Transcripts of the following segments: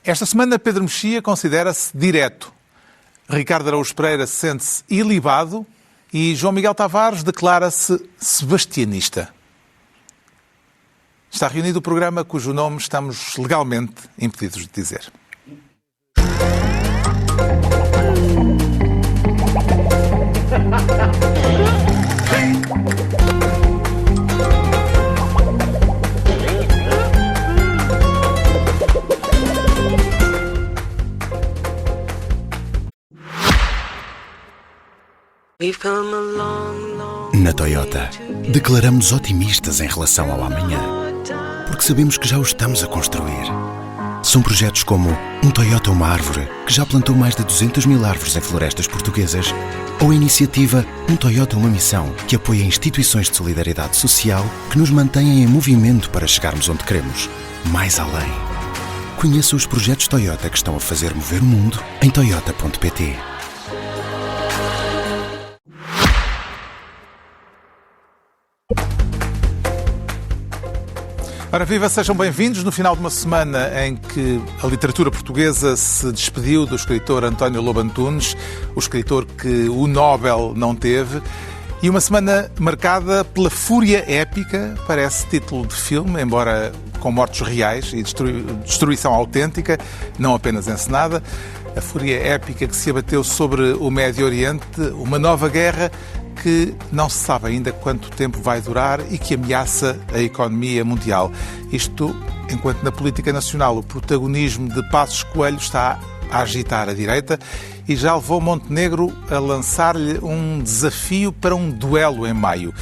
Esta semana, Pedro Mexia considera-se direto. Ricardo Araújo Pereira sente-se ilibado e João Miguel Tavares declara-se sebastianista. Está reunido o programa cujo nome estamos legalmente impedidos de dizer. Na Toyota, declaramos otimistas em relação ao amanhã, porque sabemos que já o estamos a construir. São projetos como um Toyota Uma Árvore, que já plantou mais de 200 mil árvores em florestas portuguesas, ou a iniciativa Um Toyota Uma Missão, que apoia instituições de solidariedade social que nos mantêm em movimento para chegarmos onde queremos, mais além. Conheça os projetos Toyota que estão a fazer mover o mundo em toyota.pt. Ora viva, sejam bem-vindos no final de uma semana em que a literatura portuguesa se despediu do escritor António Lobo Antunes, o escritor que o Nobel não teve, e uma semana marcada pela fúria épica, parece título de filme, embora com mortos reais e destruição autêntica, não apenas encenada, a fúria épica que se abateu sobre o Médio Oriente, uma nova guerra que não se sabe ainda quanto tempo vai durar e que ameaça a economia mundial. Isto, enquanto na política nacional o protagonismo de Passos Coelho está a agitar a direita e já levou Montenegro a lançar-lhe um desafio para um duelo em maio.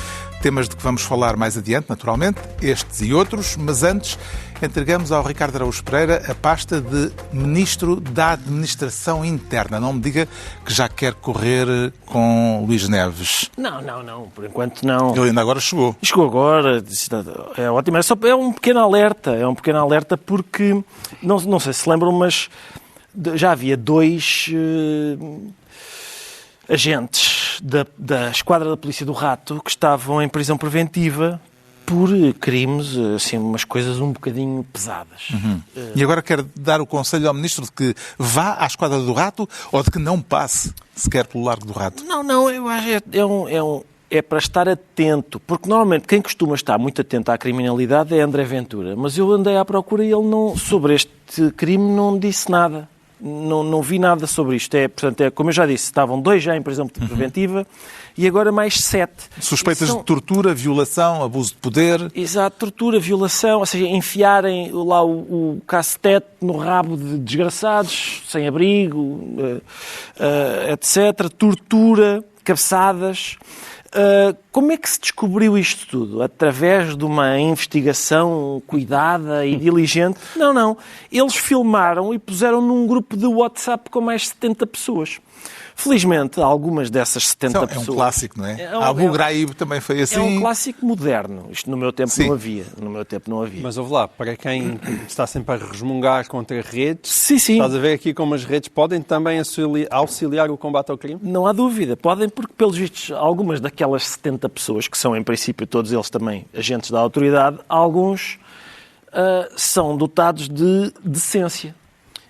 Temas de que vamos falar mais adiante, naturalmente, estes e outros, mas antes entregamos ao Ricardo Araújo Pereira a pasta de Ministro da Administração Interna. Não me diga que já quer correr com Luís Neves. Não, por enquanto não. Ele ainda agora chegou. Chegou agora, é ótimo. É um pequeno alerta porque, não sei se lembram, mas já havia dois agentes da Esquadra da Polícia do Rato que estavam em prisão preventiva por crimes, assim, umas coisas um bocadinho pesadas. E agora quer dar o conselho ao Ministro de que vá à Esquadra do Rato ou de que não passe sequer pelo Largo do Rato? Não, eu acho que é para estar atento, porque normalmente quem costuma estar muito atento à criminalidade é André Ventura, mas eu andei à procura e ele sobre este crime não disse nada. Não vi nado sobre isto. Portanto, como eu já disse, estavam 2 já em prisão preventiva e agora mais 7. Suspeitas de tortura, violação, abuso de poder. Exato, tortura, violação, ou seja, enfiarem lá o cacetete no rabo de desgraçados, sem abrigo, etc. Tortura, cabeçadas. Como é que se descobriu isto tudo? Através de uma investigação cuidada e diligente? Não. Eles filmaram e puseram num grupo de WhatsApp com mais de 70 pessoas. Felizmente, algumas dessas 70 pessoas... É um clássico, não é? Abu Ghraib também foi assim. É um clássico moderno. Isto no meu tempo não havia. Mas ouve lá, para quem está sempre a resmungar contra redes, sim. Estás a ver aqui como as redes podem também auxiliar o combate ao crime? Não há dúvida. Podem porque, pelos vistos, algumas daquelas 70 pessoas, que são em princípio todos eles também agentes da autoridade, alguns são dotados de decência.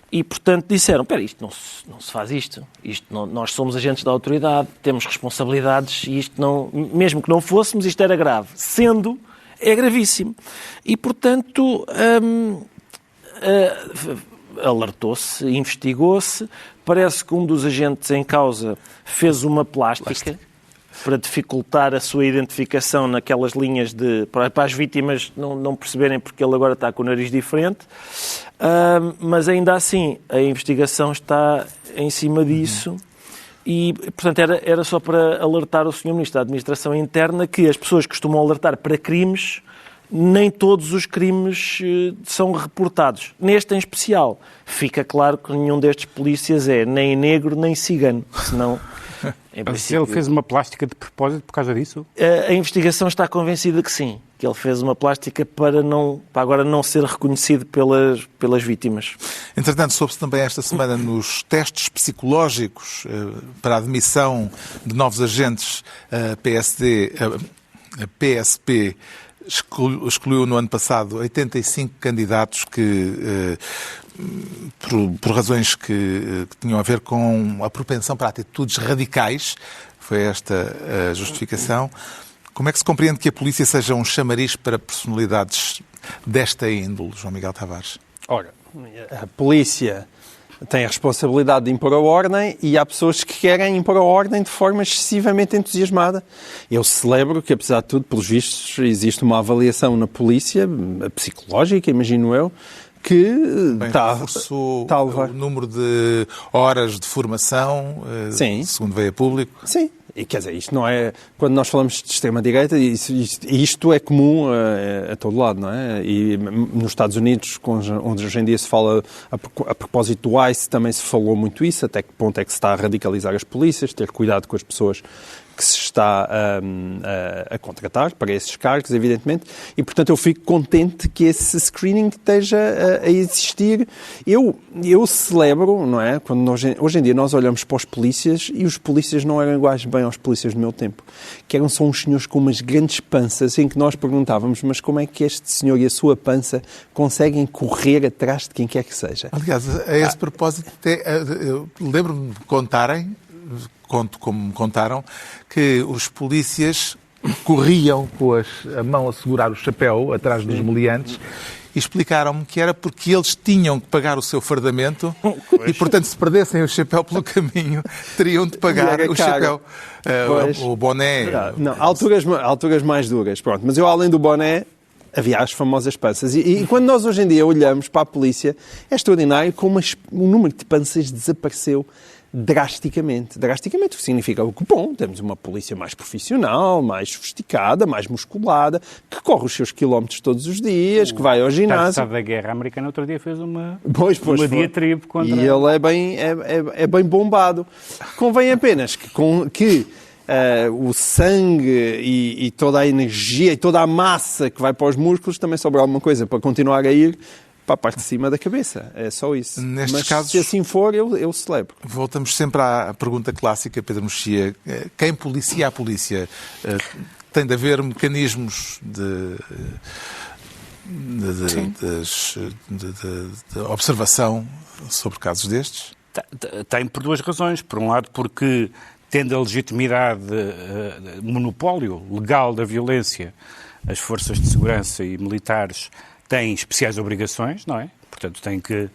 E, portanto, disseram, isto não se faz isto. Nós somos agentes da autoridade, temos responsabilidades e isto não... Mesmo que não fôssemos, isto era grave. Sendo, é gravíssimo. E, portanto, alertou-se, investigou-se. Parece que um dos agentes em causa fez uma plástica para dificultar a sua identificação naquelas linhas para as vítimas não perceberem porque ele agora está com o nariz diferente. Mas ainda assim, a investigação está em cima disso e, portanto, era só para alertar o Sr. Ministro da Administração Interna que as pessoas costumam alertar para crimes, nem todos os crimes são reportados. Neste em especial, fica claro que nenhum destes polícias é nem negro nem cigano, senão... Mas ele fez uma plástica de propósito por causa disso? A investigação está convencida que sim, que ele fez uma plástica para agora não ser reconhecido pelas vítimas. Entretanto, soube-se também esta semana nos testes psicológicos para a admissão de novos agentes, a PSP excluiu no ano passado 85 candidatos que por razões que tinham a ver com a propensão para atitudes radicais. Foi esta a justificação. Como é que se compreende que a polícia seja um chamariz para personalidades desta índole, João Miguel Tavares? Ora, a polícia tem a responsabilidade de impor a ordem e há pessoas que querem impor a ordem de forma excessivamente entusiasmada. Eu celebro que, apesar de tudo, pelos vistos, existe uma avaliação na polícia, psicológica, imagino eu, que reforçou o número de horas de formação, segundo veio a público. Sim. E, quer dizer, isto não é... Quando nós falamos de extrema-direita, isto é comum a todo lado, não é? E nos Estados Unidos, onde hoje em dia se fala, a propósito do ICE, também se falou muito isso, até que ponto é que se está a radicalizar as polícias, ter cuidado com as pessoas que se está a contratar para esses cargos, evidentemente, e, portanto, eu fico contente que esse screening esteja a existir. Eu celebro, não é? Quando hoje em dia nós olhamos para os polícias e os polícias não eram iguais bem aos polícias do meu tempo, que eram só uns senhores com umas grandes panças em que nós perguntávamos, mas como é que este senhor e a sua pança conseguem correr atrás de quem quer que seja? Aliás, a esse propósito, eu lembro-me de contarem, como me contaram, que os polícias corriam com a mão a segurar o chapéu atrás dos meliantes e explicaram-me que era porque eles tinham que pagar o seu fardamento e, portanto, se perdessem o chapéu pelo caminho, teriam de pagar o chapéu. O boné. Não, alturas mais duras, pronto. Mas eu, além do boné, havia as famosas panças. E quando nós hoje em dia olhamos para a polícia, é extraordinário como o número de panças desapareceu drasticamente. Drasticamente, o que significa que, bom, temos uma polícia mais profissional, mais sofisticada, mais musculada, que corre os seus quilómetros todos os dias, que vai ao ginásio. Estado da Guerra Americana outro dia fez uma diatribe contra... E ele é bem bombado. Convém apenas que o sangue e toda a energia e toda a massa que vai para os músculos também sobra alguma coisa para continuar a ir para a parte de cima da cabeça. É só isso. Nestes Mas casos, se assim for, eu celebro. Voltamos sempre à pergunta clássica, Pedro Mexia. Quem policia a polícia? Tem de haver mecanismos de observação sobre casos destes? Tem por duas razões. Por um lado, porque tendo a legitimidade, monopólio legal da violência, as forças de segurança e militares têm especiais obrigações, não é? Portanto, têm que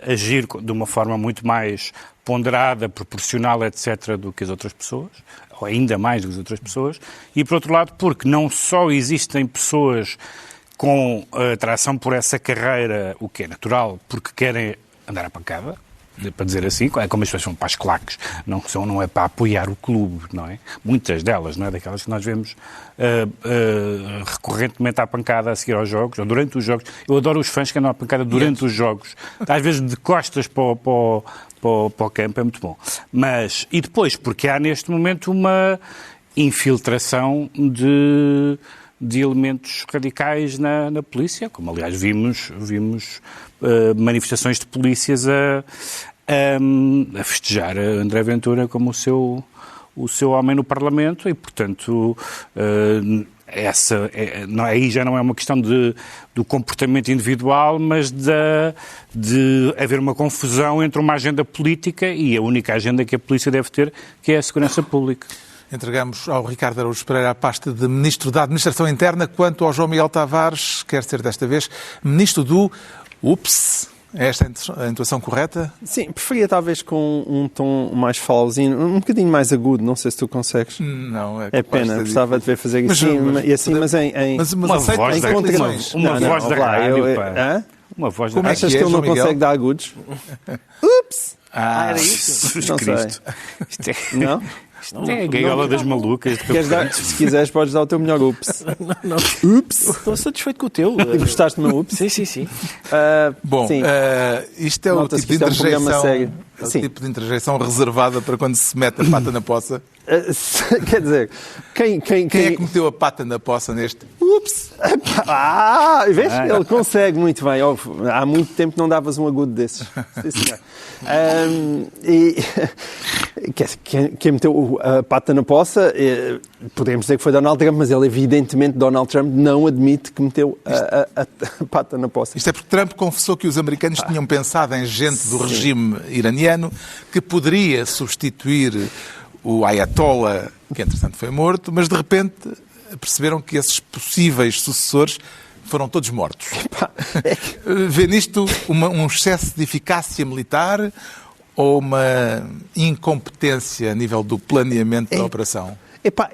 agir de uma forma muito mais ponderada, proporcional, etc., do que as outras pessoas, ou ainda mais do que as outras pessoas. E, por outro lado, porque não só existem pessoas com atração por essa carreira, o que é natural, porque querem andar à pancada, para dizer assim, é como as pessoas são para as claques, não é para apoiar o clube, não é? Muitas delas, não é? Daquelas que nós vemos recorrentemente à pancada a seguir aos jogos, ou durante os jogos. Eu adoro os fãs que andam à pancada durante os jogos. Às vezes de costas para o campo, é muito bom. E depois, porque há neste momento uma infiltração de elementos radicais na polícia, como aliás vimos manifestações de polícias a festejar a André Ventura como o seu homem no Parlamento e, portanto, aí já não é uma questão do comportamento individual, mas de haver uma confusão entre uma agenda política e a única agenda que a polícia deve ter, que é a segurança pública. Entregamos ao Ricardo Araújo Pereira a pasta de Ministro da Administração Interna, quanto ao João Miguel Tavares, quer ser desta vez Ministro do UPS. É esta a intuação correta? Sim, preferia talvez com um tom mais falauzinho, um bocadinho mais agudo, não sei se tu consegues. Não, é pena, gostava de ver fazer assim, mas uma voz da rádio, pá. Uma voz da rádio. Achas que ele não consegue dar agudos? Ups! Era isso? Não sei. Não? É a gaiola das malucas. Se quiseres, podes dar o teu melhor ups. Não. Ups! Estou satisfeito com o teu. Gostaste do meu ups? Sim. Bom, sim. Isto é o tipo de interjeição. É o tipo de interjeição reservada para quando se mete a pata na poça. Quer dizer, quem é que meteu a pata na poça neste? Ups! Vês? Ele consegue muito bem. Há muito tempo não davas um agudo desses. Sim, senhor. Quem meteu a pata na poça, podemos dizer que foi Donald Trump, mas ele, evidentemente, Donald Trump não admite que meteu a pata na poça. Isto é porque Trump confessou que os americanos tinham pensado em gente do regime iraniano que poderia substituir o Ayatollah, que entretanto foi morto, mas de repente perceberam que esses possíveis sucessores foram todos mortos. Vê nisto um excesso de eficácia militar ou uma incompetência a nível do planeamento da operação?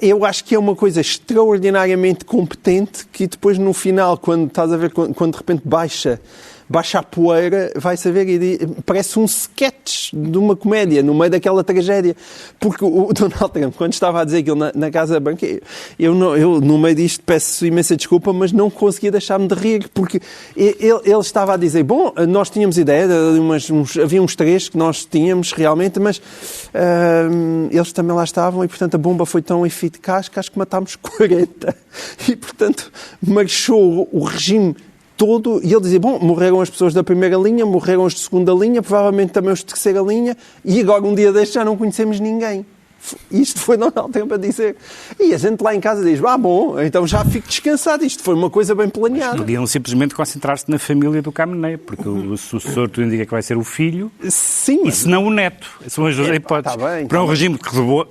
Eu acho que é uma coisa extraordinariamente competente que depois no final, quando estás a ver, quando de repente baixa a poeira, vai-se a ver e parece um sketch de uma comédia no meio daquela tragédia. Porque o Donald Trump, quando estava a dizer aquilo na Casa Branca, eu no meio disto peço imensa desculpa, mas não conseguia deixar-me de rir, porque ele estava a dizer, bom, nós tínhamos ideia, havia uns 3 que nós tínhamos realmente, mas eles também lá estavam e, portanto, a bomba foi tão eficaz que acho que matámos 40. E, portanto, marchou o regime todo, e ele dizia, bom, morreram as pessoas da primeira linha, morreram os de segunda linha, provavelmente também os de terceira linha, e agora um dia destes já não conhecemos ninguém. Isto foi Donald Trump a dizer. E a gente lá em casa diz, bom, então já fico descansado, isto foi uma coisa bem planeada. Podiam simplesmente concentrar-se na família do Khamenei, porque o sucessor tu indica que vai ser o filho, sim, e se não o neto. São as duas hipóteses. Tá bem, para um regime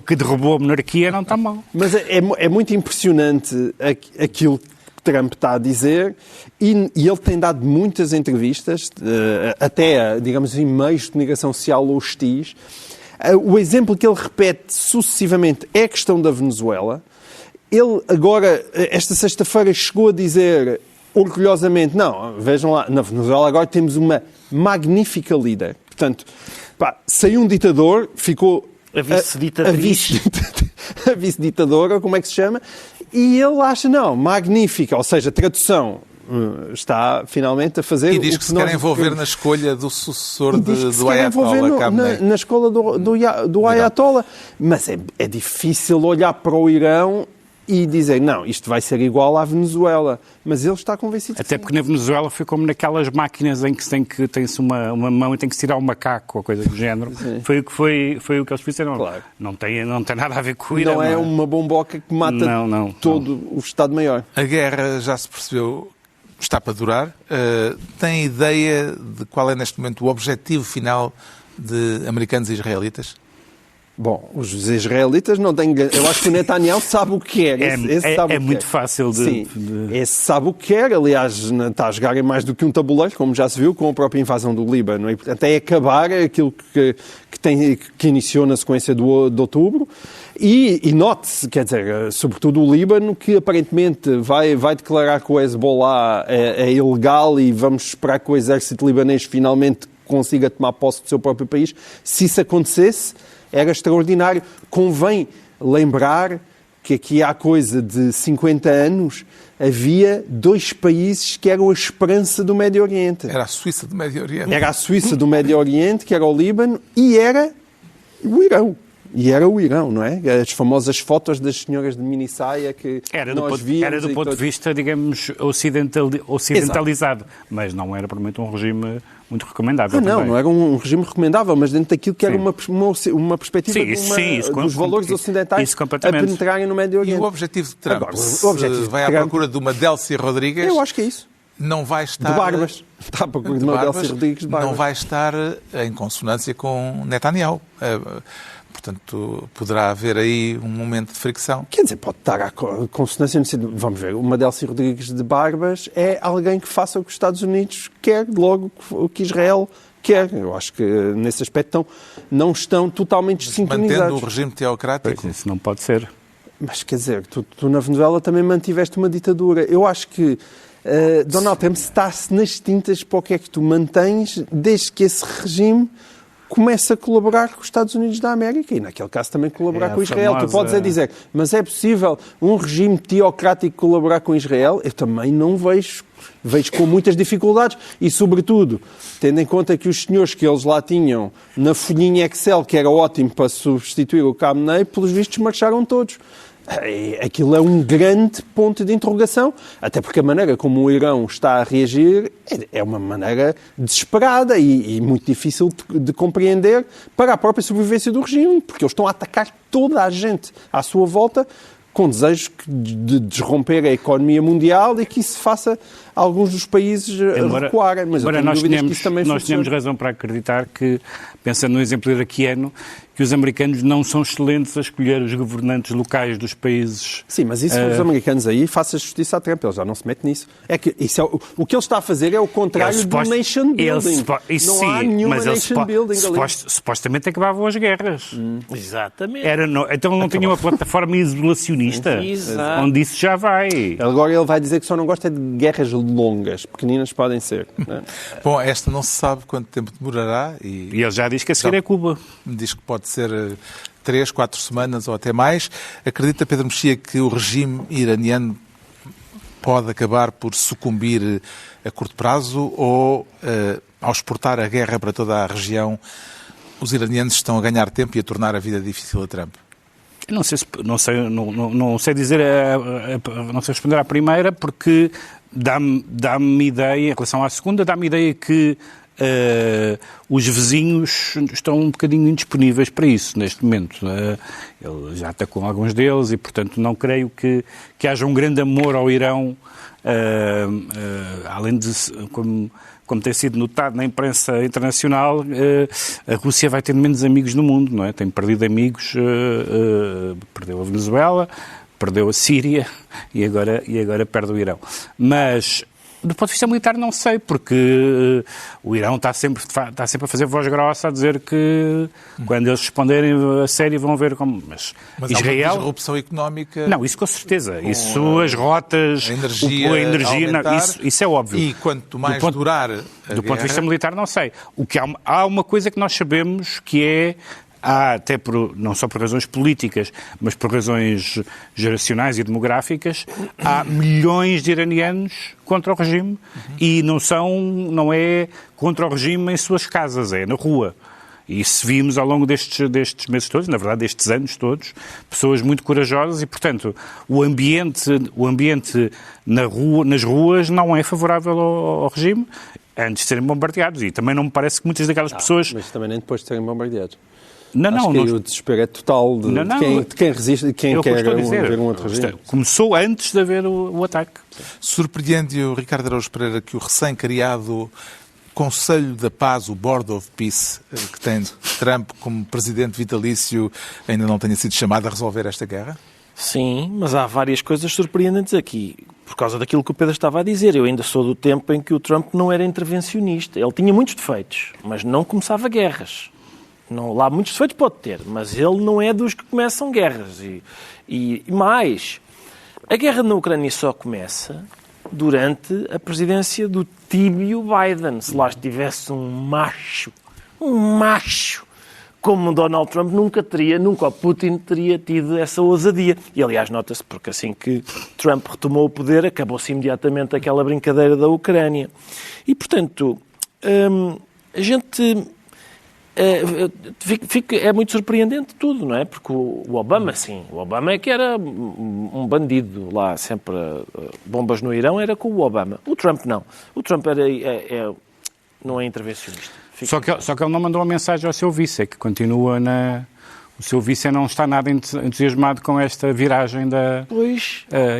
que derrubou a monarquia não está mal. Mas é muito impressionante aquilo que Trump está a dizer, e ele tem dado muitas entrevistas, até, digamos assim, meios de comunicação social hostis. O exemplo que ele repete sucessivamente é a questão da Venezuela. Ele agora, esta sexta-feira, chegou a dizer orgulhosamente, não, vejam lá, na Venezuela agora temos uma magnífica líder. Portanto, saiu um ditador, ficou a vice-ditatriz. A vice-ditadora, como é que se chama? E ele acha, não, magnífica, ou seja, tradução, está finalmente a fazer... E diz que se quer envolver na escolha do sucessor do Ayatollah. Na escolha do Ayatollah. Mas é difícil olhar para o Irão e dizer, não, isto vai ser igual à Venezuela. Mas ele está convencido. Até porque na Venezuela foi como naquelas máquinas em que tem-se uma mão e tem que se tirar um macaco ou coisa do género. Foi o que eles fizeram. Claro. Não tem nada a ver com o Irão. Não é uma bomboca que mata todo o Estado-Maior. A guerra, já se percebeu, está para durar. Tem ideia de qual é neste momento o objetivo final de americanos e israelitas? Bom, os israelitas não têm... Eu acho que o Netanyahu sabe o que quer. É muito fácil de... Sim, esse sabe o que quer. Aliás, está a jogar em mais do que um tabuleiro, como já se viu, com a própria invasão do Líbano. E, portanto, é acabar aquilo que iniciou na sequência de outubro. E note-se, quer dizer, sobretudo o Líbano, que aparentemente vai declarar que o Hezbollah é ilegal e vamos esperar que o exército libanês finalmente consiga tomar posse do seu próprio país. Se isso acontecesse, era extraordinário. Convém lembrar que aqui há coisa de 50 anos havia 2 países que eram a esperança do Médio Oriente. Era a Suíça do Médio Oriente. Era a Suíça do Médio Oriente, que era o Líbano, e era o Irão. E era o Irão, não é? As famosas fotos das senhoras de mini-saia que nós víamos. Era do ponto de vista, digamos, ocidentalizado. Mas não era, provavelmente, um regime muito recomendável. Não era um regime recomendável, mas dentro daquilo que era uma perspectiva dos valores ocidentais a penetrarem no Médio Oriente. E o objetivo de Trump? Vai à procura de uma Delcy Rodrigues? Eu acho que é isso. Não vai estar... De barbas. Está à procura de uma Delcy Rodrigues de barbas. Não vai estar em consonância com Netanyahu. Portanto, poderá haver aí um momento de fricção. Quer dizer, pode estar à consonância no sentido... Vamos ver, uma Delcy Rodrigues de barbas é alguém que faça o que os Estados Unidos quer, logo o que Israel quer. Eu acho que, nesse aspecto, não estão totalmente sintonizados. Mantendo o regime teocrático. Pois, isso não pode ser. Mas, quer dizer, tu na Venezuela também mantiveste uma ditadura. Eu acho que Donald Trump está-se nas tintas para o que é que tu mantens desde que esse regime começa a colaborar com os Estados Unidos da América e, naquele caso, também colaborar com Israel. Tu podes dizer, mas é possível um regime teocrático colaborar com Israel? Eu também não vejo. Vejo com muitas dificuldades e, sobretudo, tendo em conta que os senhores que eles lá tinham na folhinha Excel, que era ótimo para substituir o Khamenei, pelos vistos marcharam todos. Aquilo é um grande ponto de interrogação, até porque a maneira como o Irão está a reagir é uma maneira desesperada e muito difícil de compreender para a própria sobrevivência do regime, porque eles estão a atacar toda a gente à sua volta com desejos de desromper a economia mundial e que isso faça alguns dos países recuarem. Mas eu tenho dúvidas que isso também nós tínhamos razão para acreditar que, pensando no exemplo iraquiano, que os americanos não são excelentes a escolher os governantes locais dos países. Sim, mas isso os americanos aí, faça justiça a Trump, ele já não se mete nisso. É que isso é, o que ele está a fazer é o contrário do nation building. Não há nenhuma nation building ali. Supostamente acabavam as guerras. Exatamente. Então não tinha uma plataforma isolacionista, onde isso já vai. Agora ele vai dizer que só não gosta de guerras longas, pequeninas podem ser. Né? Bom, esta não se sabe quanto tempo demorará. E ele já diz que a seguir é Cuba. Diz que pode ser 3, 4 semanas ou até mais. Acredita, Pedro Mexia, que o regime iraniano pode acabar por sucumbir a curto prazo ou, ao exportar a guerra para toda a região, os iranianos estão a ganhar tempo e a tornar a vida difícil a Trump? Não sei dizer, não sei responder à primeira, porque dá-me ideia, em relação à segunda, dá-me ideia que os vizinhos estão um bocadinho indisponíveis para isso neste momento. Ele já atacou alguns deles e, portanto, não creio que haja um grande amor ao Irão, além de, como tem sido notado na imprensa internacional, a Rússia vai ter menos amigos no mundo, não é? Tem perdido amigos, perdeu a Venezuela, perdeu a Síria e agora perde o Irão. Mas, do ponto de vista militar, não sei, porque o Irão está sempre a fazer voz grossa a dizer que quando eles responderem a sério vão ver como... Mas Israel... há uma disrupção económica... Não, isso com certeza. Isso, as rotas, a energia não, isso é óbvio. E quanto mais durar a guerra... Do ponto de vista militar, não sei. Há uma coisa que nós sabemos que é... até não só por razões políticas, mas por razões geracionais e demográficas, há milhões de iranianos contra o regime e não é contra o regime em suas casas, é na rua. E isso vimos ao longo destes meses todos, na verdade destes anos todos, pessoas muito corajosas e, portanto, o ambiente nas ruas não é favorável ao regime antes de serem bombardeados. E também não me parece que muitas daquelas pessoas... Mas também nem depois de serem bombardeados. Acho que o desespero é total de quem resiste, de quem quer ver um outro regime. Começou antes de haver o ataque. Surpreende-o, Ricardo Araújo Pereira, que o recém-criado Conselho da Paz, o Board of Peace, que tem Trump como presidente vitalício, ainda não tenha sido chamado a resolver esta guerra? Sim, mas há várias coisas surpreendentes aqui, por causa daquilo que o Pedro estava a dizer. Eu ainda sou do tempo em que o Trump não era intervencionista. Ele tinha muitos defeitos, mas não começava guerras. Não, lá muitos defeitos pode ter, mas ele não é dos que começam guerras. E mais, a guerra na Ucrânia só começa durante a presidência do tíbio Biden. Se lá estivesse um macho, como Donald Trump, nunca o Putin teria tido essa ousadia. E, aliás, nota-se, porque assim que Trump retomou o poder, acabou-se imediatamente aquela brincadeira da Ucrânia. E, portanto, a gente... É muito surpreendente tudo, não é? Porque o Obama, sim, o Obama é que era um bandido lá, sempre bombas no Irão, era com o Obama. O Trump não. O Trump não é intervencionista. Só que ele não mandou uma mensagem ao seu vice, é que continua O seu vice não está nada entusiasmado com esta viragem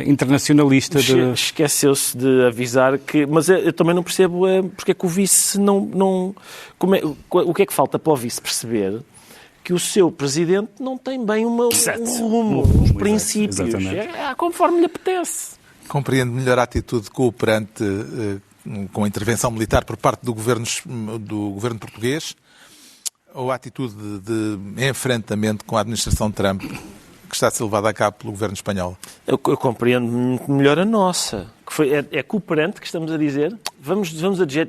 internacionalista. Esqueceu-se de avisar que... Mas eu também não percebo porque é que o vice não... o que é que falta para o vice perceber que o seu presidente não tem bem um rumo, uns princípios. É conforme lhe apetece. Compreendo melhor a atitude cooperante com a intervenção militar por parte do governo português, ou a atitude de enfrentamento com a administração Trump que está a ser levada a cabo pelo governo espanhol? Eu compreendo muito melhor a nossa. É cooperante que estamos a dizer? Vamos dizer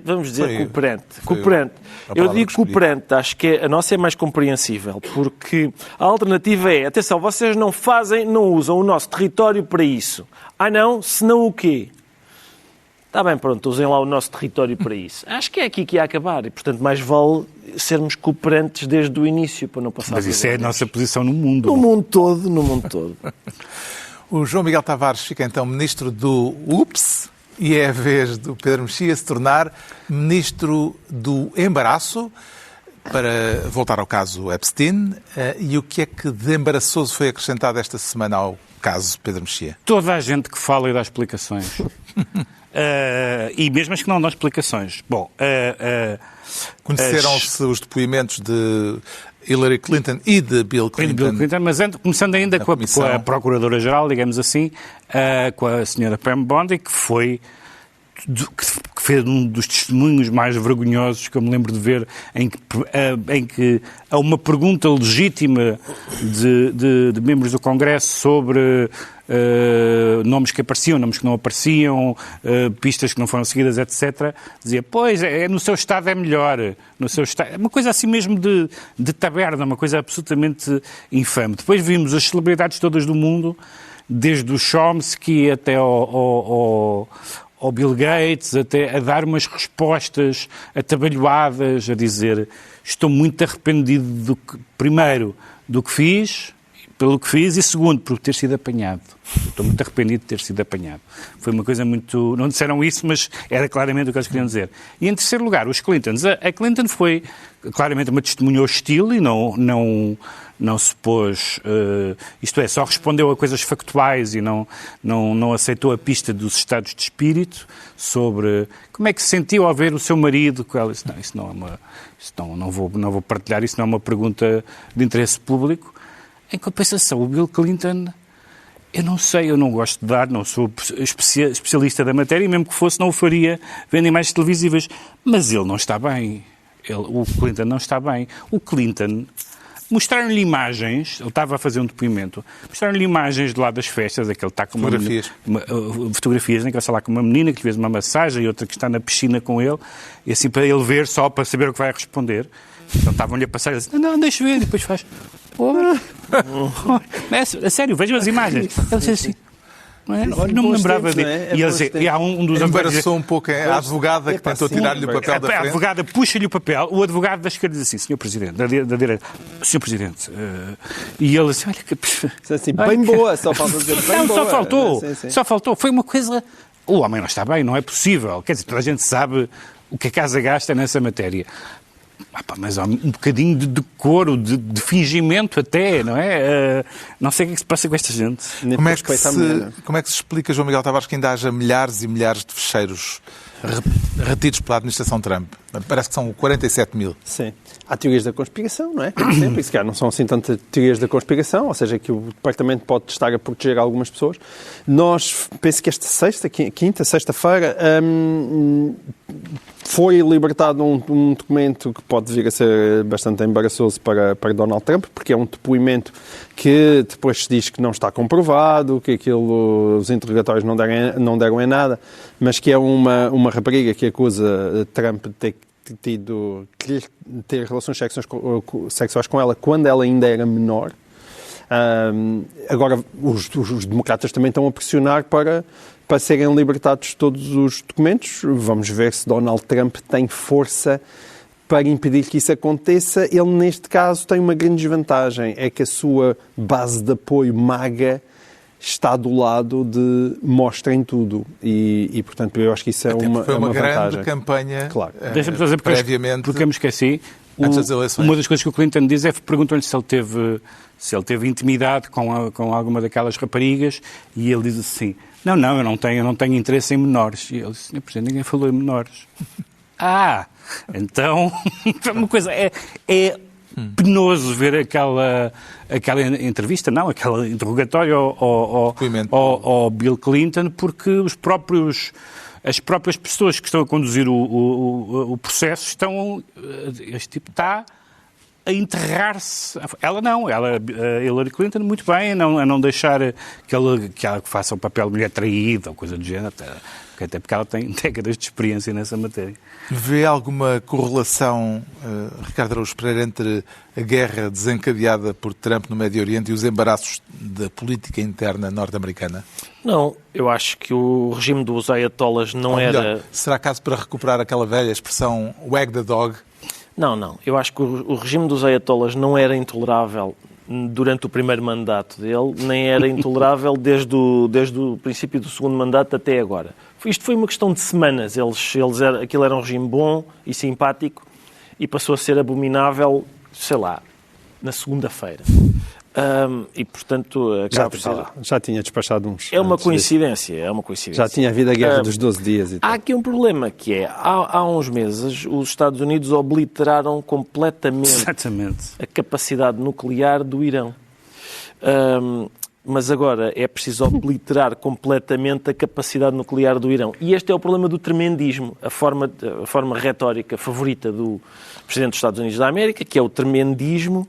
cooperante. Cooperante. Eu digo cooperante, acho que a nossa é mais compreensível, porque a alternativa é, atenção, vocês não usam o nosso território para isso. Não? Senão o quê? Está bem, pronto, usem lá o nosso território para isso. Acho que é aqui que ia acabar e, portanto, mais vale sermos cooperantes desde o início para não passar... Mas isso é a nossa posição no mundo. No mundo todo. O João Miguel Tavares fica então ministro do UPS e é a vez do Pedro Mexia se tornar ministro do embaraço, para voltar ao caso Epstein. E o que é que de embaraçoso foi acrescentado esta semana ao caso Pedro Mexia? Toda a gente que fala e dá explicações. E mesmo as que não dão explicações. Bom, conheceram-se os depoimentos de Hillary Clinton e de Bill Clinton. Mas começando ainda com a Procuradora-Geral, digamos assim, com a senhora Pam Bondi, que fez um dos testemunhos mais vergonhosos que eu me lembro de ver, em que há uma pergunta legítima de membros do Congresso sobre nomes que apareciam, nomes que não apareciam, pistas que não foram seguidas, etc. Dizia, pois, no seu estado é melhor. No seu estado... Uma coisa assim mesmo de taberna, uma coisa absolutamente infame. Depois vimos as celebridades todas do mundo, desde o Chomsky até ao Bill Gates, até a dar umas respostas atabalhoadas, a dizer, estou muito arrependido primeiro, do que fiz, pelo que fiz, e segundo, por ter sido apanhado. Estou muito arrependido de ter sido apanhado. Foi uma coisa muito... Não disseram isso, mas era claramente o que eles queriam dizer. E em terceiro lugar, os Clintons. A Clinton foi claramente uma testemunha hostil e não se pôs, isto é, só respondeu a coisas factuais e não aceitou a pista dos estados de espírito sobre como é que se sentiu ao ver o seu marido com ela. Não vou partilhar, isso não é uma pergunta de interesse público. Em compensação, o Bill Clinton, eu não sei, eu não gosto de dar, não sou especialista da matéria, e mesmo que fosse não o faria vendo imagens televisivas, mas ele não está bem. O Clinton não está bem. O Clinton... Mostraram-lhe imagens, ele estava a fazer um depoimento, mostraram-lhe imagens de lá das festas, aquele está com fotografias, né, que ele está lá com uma menina que lhe fez uma massagem e outra que está na piscina com ele, e assim para ele ver, só para saber o que vai responder. Então estavam-lhe a passar e ele disse, não, deixa ver, e depois faz, a sério, vejam as imagens. Ele disse assim, não me lembrava dele. E há um dos embaraçou um pouco a advogada que tentou tirar-lhe o papel da frente. A advogada puxa-lhe o papel, o advogado da esquerda diz assim, Sr. Presidente, da direita, Sr. Presidente, e ele assim, olha que... Assim, bem boa, só faltou dizer bem boa. Só faltou, foi uma coisa... O homem não está bem, não é possível. Quer dizer, toda a gente sabe o que a casa gasta nessa matéria. Mas há um bocadinho de decoro, de fingimento até, não é? Não sei o que é que se passa com esta gente. Como é que se explica, João Miguel Tavares, que ainda haja milhares e milhares de fecheiros retidos pela administração Trump? Parece que são 47 mil. Sim. Há teorias da conspiração, não é? Como sempre, e se calhar não são assim tantas teorias da conspiração, ou seja, que o Departamento pode estar a proteger algumas pessoas. Nós, penso que esta sexta-feira, foi libertado um documento que pode vir a ser bastante embaraçoso para Donald Trump, porque é um depoimento que depois se diz que não está comprovado, que os interrogatórios não deram em nada, mas que é uma rapariga que acusa Trump de ter relações sexuais com ela quando ela ainda era menor. Agora, os democratas também estão a pressionar para serem libertados todos os documentos. Vamos ver se Donald Trump tem força para impedir que isso aconteça. Ele, neste caso, tem uma grande desvantagem, é que a sua base de apoio MAGA está do lado de mostrem tudo. E portanto, eu acho que isso é uma grande campanha, claro. Deixa-me fazer previamente. Porque eu me esqueci. Antes das eleições. Uma das coisas que o Clinton diz é que perguntam-lhe se ele teve intimidade com alguma daquelas raparigas, e ele diz assim, não, eu não tenho interesse em menores. E ele diz, Sr. Presidente, ninguém falou em menores. Então, uma coisa, é penoso ver aquela entrevista, aquele interrogatório ao Bill Clinton, porque as próprias pessoas que estão a conduzir o processo este tipo está a enterrar-se. Ela não, Hillary Clinton, muito bem, a não deixar que ela faça o papel de mulher traída ou coisa do género, até porque ela tem décadas de experiência nessa matéria. Vê alguma correlação, Ricardo Araújo Pereira, entre a guerra desencadeada por Trump no Médio Oriente e os embaraços da política interna norte-americana? Não, eu acho que o regime dos ayatollahs não era... Melhor, será caso para recuperar aquela velha expressão wag the dog? Não. Eu acho que o regime dos ayatollahs não era intolerável durante o primeiro mandato dele, nem era intolerável desde o princípio do segundo mandato até agora. Isto foi uma questão de semanas. Aquilo era um regime bom e simpático e passou a ser abominável, sei lá, na segunda-feira. E, portanto, acaba por ser... Já tinha despachado uns. É uma coincidência. Já tinha havido a guerra dos 12 dias. E tal. Há aqui um problema, que é, há uns meses, os Estados Unidos obliteraram completamente a capacidade nuclear do Irão. Mas agora é preciso obliterar completamente a capacidade nuclear do Irão. E este é o problema do tremendismo, a forma retórica favorita do Presidente dos Estados Unidos da América, que é o tremendismo,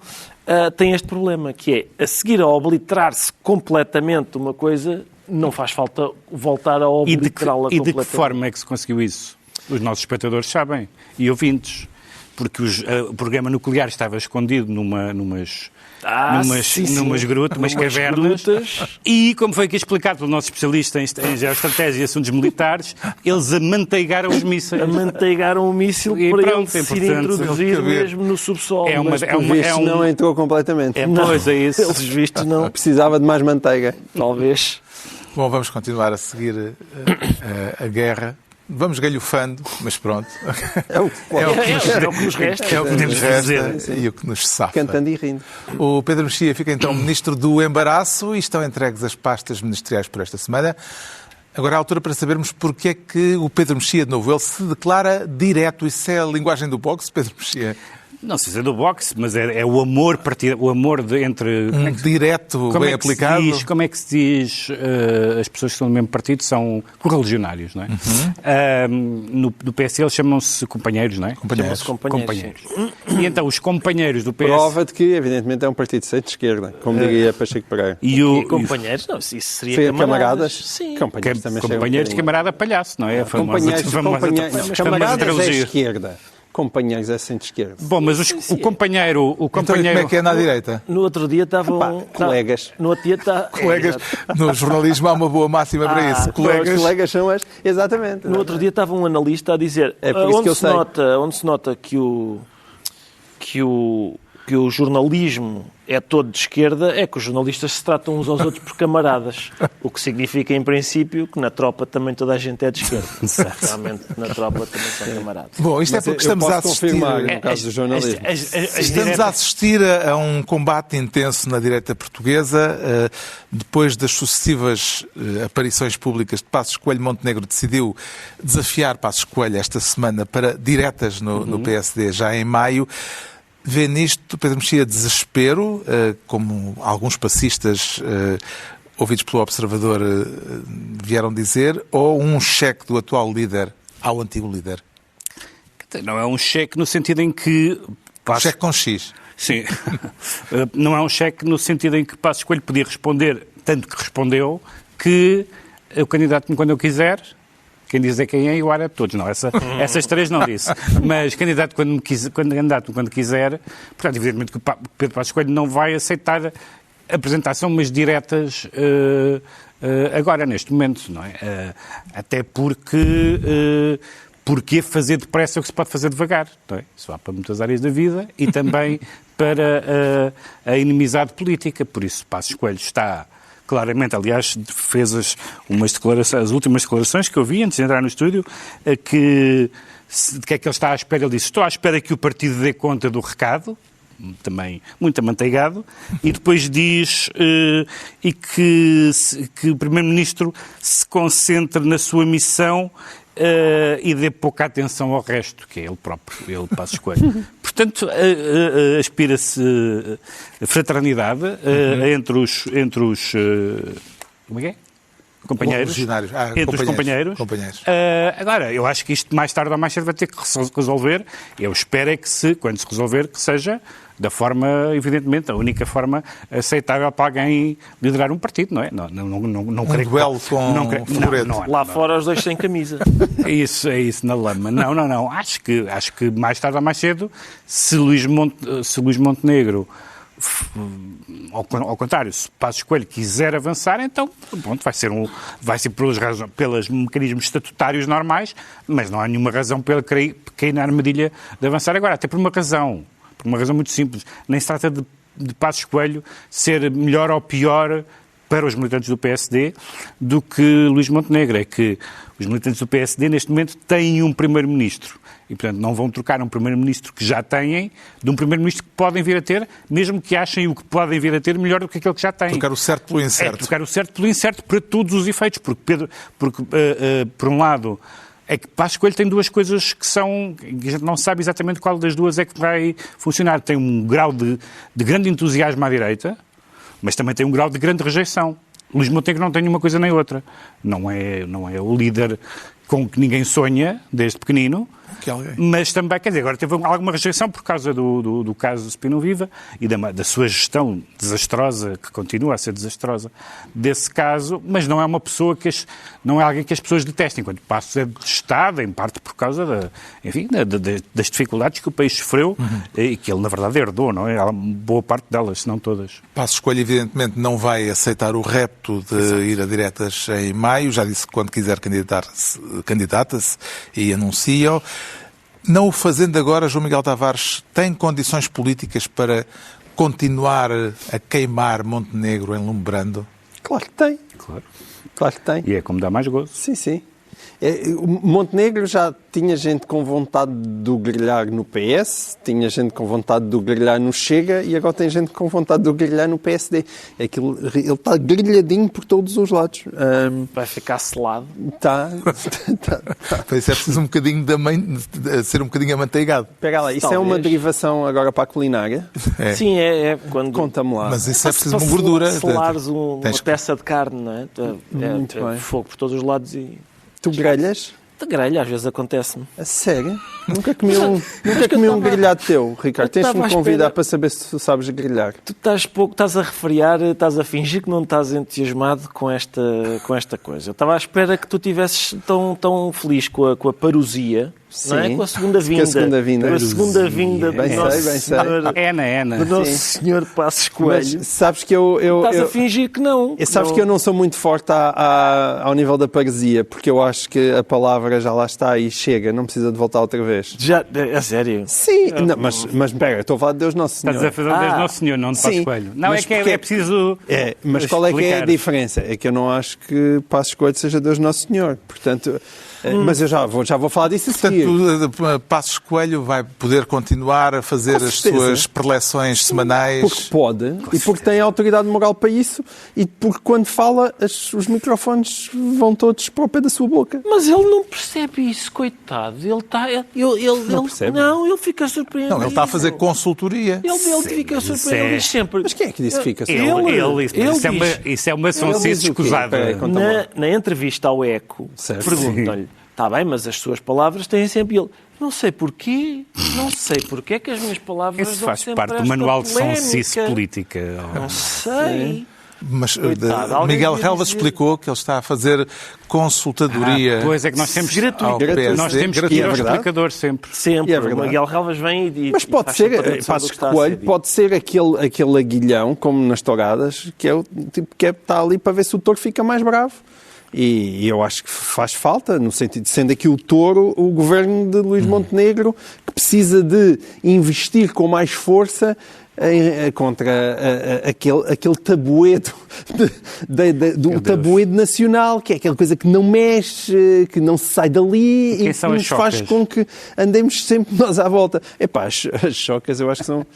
tem este problema, que é, a seguir a obliterar-se completamente uma coisa, não faz falta voltar a obliterá-la completamente. E de que forma é que se conseguiu isso? Os nossos espectadores sabem, e ouvintes, porque o programa nuclear estava escondido numas grutas, umas cavernas, e como foi aqui explicado pelo nosso especialista em geoestratégia e assuntos militares, eles amanteigaram os mísseis. Amanteigaram o míssil para ele ser introduzido mesmo no subsolo. Não entrou completamente. Pois é isso. Pelos vistos não. Precisava de mais manteiga. Talvez. Bom, vamos continuar a seguir a guerra. Vamos galhofando, mas pronto. É o que nos resta. É o que nos resta e o que nos safa. Cantando e rindo. O Pedro Mexia fica então ministro do embaraço e estão entregues as pastas ministeriais por esta semana. Agora é a altura para sabermos porque é que o Pedro Mexia, de novo, ele se declara direto. Isso é a linguagem do boxe, Pedro Mexia? Não sei se é do boxe, mas é o amor entre... direto, bem aplicado. Como é que se diz as pessoas que são do mesmo partido são correligionários, não é? No PSL chamam-se companheiros, não é? Companheiros. E então os companheiros do PS... Prova de que, evidentemente, é um partido de centro-esquerda, como diria Pacheco Pereira. E companheiros? Não, isso seria camaradas. Sim. Companheiros de camarada palhaço, não é? Camaradas é esquerda. Companheiros é centro-esquerda. Bom, mas o companheiro... Então, como é que é na direita? No outro dia estavam... Colegas. No outro dia colegas. No jornalismo há uma boa máxima para isso. Colegas são as... Exatamente. No outro dia estava um analista a dizer onde se nota que o jornalismo é todo de esquerda, é que os jornalistas se tratam uns aos outros por camaradas. O que significa, em princípio, que na tropa também toda a gente é de esquerda. Realmente, na tropa também são camaradas. Bom, isto é porque estamos a assistir... no caso do jornalismo. Estamos a assistir a um combate intenso na direita portuguesa. Depois das sucessivas aparições públicas de Passos Coelho, Montenegro decidiu desafiar Passos Coelho esta semana para diretas no PSD, já em maio. Vê nisto, Pedro Mexia, desespero, como alguns passistas ouvidos pelo Observador vieram dizer, ou um cheque do atual líder ao antigo líder? Não é um cheque no sentido em que... Cheque com X. Sim. Não é um cheque no sentido em que Passos Coelho podia responder, tanto que respondeu, que o candidato-me quando eu quiser... Quem diz é quem é e o ar é de todos. Não, essas três não disse. Mas candidato quando quiser. Portanto, evidentemente que o Pedro Passos Coelho não vai aceitar apresentação, mas diretas agora, neste momento. Não é? Até porque fazer depressa o que se pode fazer devagar. Não é? Isso vá para muitas áreas da vida e também para a inimizade política. Por isso, Passos Coelho está... Claramente, aliás, fez as últimas declarações que eu vi antes de entrar no estúdio, de que é que ele está à espera. Ele disse, estou à espera que o partido dê conta do recado, também muito amanteigado, e depois diz que o Primeiro-Ministro se concentre na sua missão e dê pouca atenção ao resto, que é ele próprio, ele Passos Coelho. Portanto, aspira-se fraternidade entre os como é que é? Companheiros. Entre os companheiros. Agora, eu acho que isto mais tarde ou mais cedo vai ter que resolver. Eu espero é que quando se resolver, que seja da forma, evidentemente, a única forma aceitável para alguém liderar um partido, não é? Não creio duelo com Figueiredo. Lá fora os dois sem camisa. É isso na lama. Não. Acho que mais tarde ou mais cedo, se Luís Montenegro, ao contrário, se Passos Coelho quiser avançar, então pronto, vai ser pelos mecanismos estatutários normais, mas não há nenhuma razão para cair na armadilha de avançar agora, até por uma razão muito simples. Nem se trata de de Passos Coelho ser melhor ou pior para os militantes do PSD do que Luís Montenegro. É que os militantes do PSD, neste momento, têm um primeiro-ministro. E, portanto, não vão trocar um primeiro-ministro que já têm de um primeiro-ministro que podem vir a ter, mesmo que achem o que podem vir a ter melhor do que aquele que já têm. Trocar o certo pelo incerto. É trocar o certo pelo incerto para todos os efeitos. Porque por um lado, é que Passos Coelho tem duas coisas que são... A gente não sabe exatamente qual das duas é que vai funcionar. Tem um grau de grande entusiasmo à direita, mas também tem um grau de grande rejeição. Luís Montenegro não tem nenhuma coisa nem outra. Não é o líder com que ninguém sonha, desde pequenino, mas também, quer dizer, agora teve alguma rejeição por causa do caso do Spino Viva e da sua gestão desastrosa, que continua a ser desastrosa, desse caso, mas não é uma pessoa não é alguém que as pessoas detestem, enquanto Passos é detestado, em parte por causa das dificuldades que o país sofreu e que ele, na verdade, herdou, não é? Boa parte delas, se não todas. Passos Coelho, evidentemente, não vai aceitar o repto de ir a diretas em maio, já disse que quando quiser candidata-se e anuncia-o. Não o fazendo agora, João Miguel Tavares tem condições políticas para continuar a queimar Montenegro enlumbrando? Claro que tem. Claro que tem. E é como dá mais gozo. Sim. O Montenegro já tinha gente com vontade de o grelhar no PS, tinha gente com vontade de o grelhar no Chega e agora tem gente com vontade de o grelhar no PSD. Ele está grelhadinho por todos os lados. Vai ficar selado. Tá. Para isso é preciso um bocadinho ser um bocadinho amanteigado. Pega lá, isso Talvez. é uma derivação agora para a culinária? É. Sim, é quando... Conta-me lá. Mas isso é preciso para uma gordura. selares uma Tens- peça de carne, não é? Muito bem. Fogo por todos os lados e... Tu grelhas? De grelha, às vezes acontece-me. A sério? Nunca comi um grelhado teu, Ricardo. eu estava Tens-me à convidar espera- para saber se tu sabes grelhar. Tu estás a refriar, estás a fingir que não estás entusiasmado com esta coisa. Eu estava à espera que tu estivesses tão feliz com a parousia, não é? Sim. Com a segunda vinda. Com a segunda vinda. Com a segunda vinda Bem do Nosso sei, bem sei. Senhor, Ana. do Nosso Senhor Passos Coelho. Mas sabes que eu Estás a fingir que não. sabes que eu não sou muito forte ao nível da paresia, porque eu acho que a palavra já lá está e chega, não precisa de voltar outra vez. Já, a sério. Sim, não, mas espera, estou a falar de Deus Nosso Senhor. Estás a fazer desde Nosso Senhor, não de Passos Sim. Coelho. Não, Mas é que porque- é preciso Mas qual é que é a explicar. diferença? É que eu não acho que Passos Coelho seja Deus Nosso Senhor. Portanto, mas eu já vou falar disso a seguir. Portanto, Passos Coelho vai poder continuar a fazer Com as certeza. suas preleções semanais. Porque pode, e porque tem autoridade moral para isso, e porque quando fala, os microfones vão todos para o pé da sua boca. Mas ele não percebe isso, coitado. Ele está... Não percebe? Não, ele fica surpreendido. Não, ele está a fazer consultoria. Ele fica surpreendido. Ele diz sempre... Mas quem é que disse que fica assim? Isso é uma sonsice diz o quê? escusada. Espera aí, conta-me lá. Na entrevista ao Eco, Certo. perguntam-lhe, está bem, mas as suas palavras têm sempre ele. Não sei porquê que as minhas palavras Isso dão faz sempre parte do esta manual de polémica. sonsice política. Não sei. Mas Coitado, alguém Miguel devia Relvas dizer- explicou que ele está a fazer consultadoria. Pois é que nós temos Gratuito. ao PSD. Nós temos que ir gratuito. ao verdade? explicador sempre. Sempre. E é o verdade. Miguel Relvas vem e Mas pode faz sempre a ser, tradução do Passos que está a Coelho, ser dito. pode ser aquele aguilhão, como nas touradas, que é o tipo que está ali para ver se o touro fica mais bravo. E eu acho que faz falta, no sentido de sendo aqui o touro, o governo de Luís Montenegro, que precisa de investir com mais força contra aquele tabuedo do tabuedo nacional, que é aquela coisa que não mexe, que não se sai dali Quem e que são as nos faz chocas? com que andemos sempre nós à volta. Epá, as chocas eu acho que são